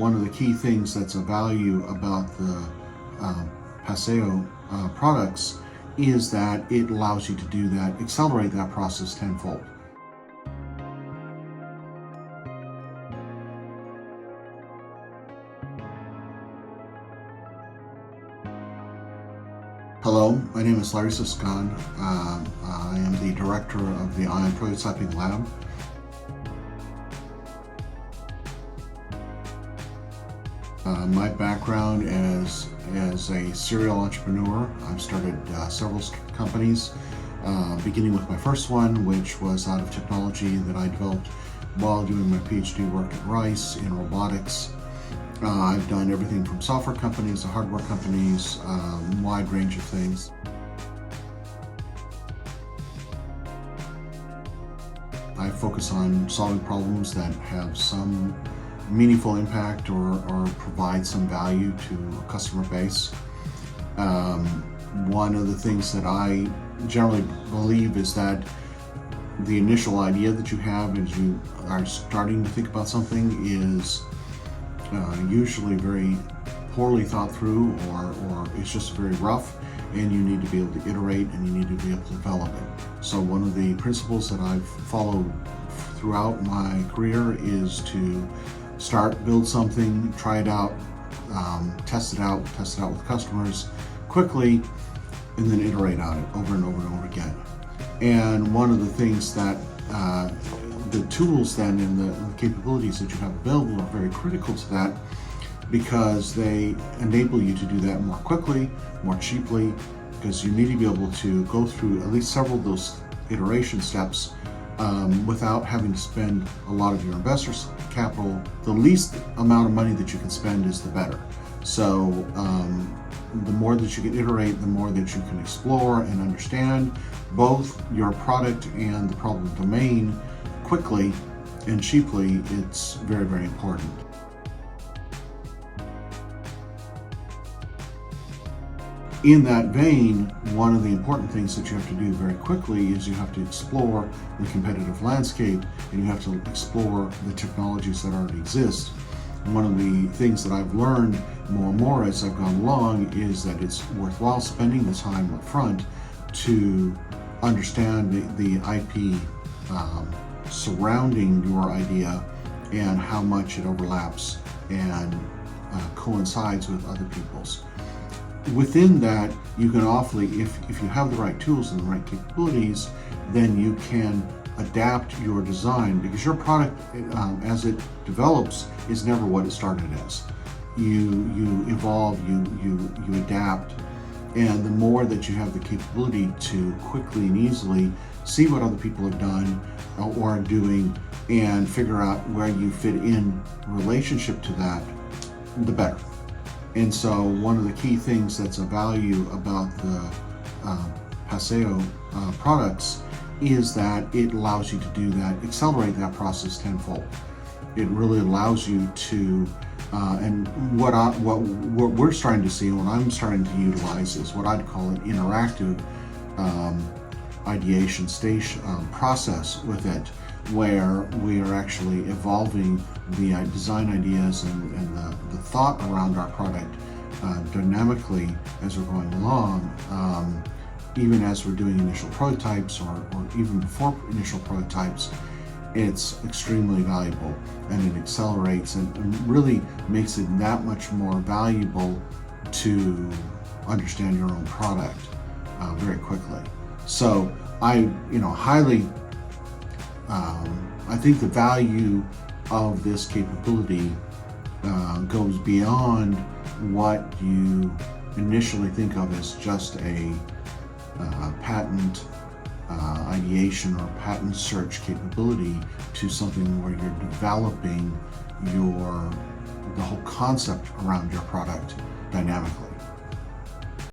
one of the key things that's of value about the Paseo products is that it allows you to do that, accelerate that process tenfold. Hello, my name is Larry Ciscon. I am the director of the Ion Prototyping Lab. My background as a serial entrepreneur, I've started several companies, beginning with my first one, which was out of technology that I developed while doing my PhD work at Rice in robotics. I've done everything from software companies to hardware companies, wide range of things. I focus on solving problems that have some meaningful impact or provide some value to a customer base. One of the things that I generally believe is that the initial idea that you have as you are starting to think about something is usually very poorly thought through, or it's just very rough, and you need to be able to iterate and you need to be able to develop it. So one of the principles that I've followed throughout my career is to build something, try it out, test it out with customers quickly, and then iterate on it over and over and over again. And one of the things that the tools then and the capabilities that you have available are very critical to that, because they enable you to do that more quickly, more cheaply, because you need to be able to go through at least several of those iteration steps without having to spend a lot of your investors' capital. The least amount of money that you can spend is the better. So the more that you can iterate, the more that you can explore and understand both your product and the problem domain quickly and cheaply. It's very, very important. In that vein, one of the important things that you have to do very quickly is you have to explore the competitive landscape, and you have to explore the technologies that already exist. And one of the things that I've learned more and more as I've gone along is that it's worthwhile spending the time up front to understand the IP surrounding your idea and how much it overlaps and coincides with other people's. Within that, you can awfully, if you have the right tools and the right capabilities, then you can adapt your design, because your product as it develops is never what it started as. You evolve, you adapt, and the more that you have the capability to quickly and easily see what other people have done or are doing and figure out where you fit in relationship to that, the better. And so one of the key things that's of value about the Paseo products is that it allows you to do that, accelerate that process tenfold. It really allows you to, and what we're starting to see and what I'm starting to utilize is what I'd call an interactive ideation stage process with it, where we are actually evolving the design ideas and the thought around our product dynamically as we're going along, even as we're doing initial prototypes or even before initial prototypes. It's extremely valuable, and it accelerates and really makes it that much more valuable to understand your own product very quickly. So I highly I think the value of this capability goes beyond what you initially think of as just a patent ideation or patent search capability, to something where you're developing the whole concept around your product dynamically.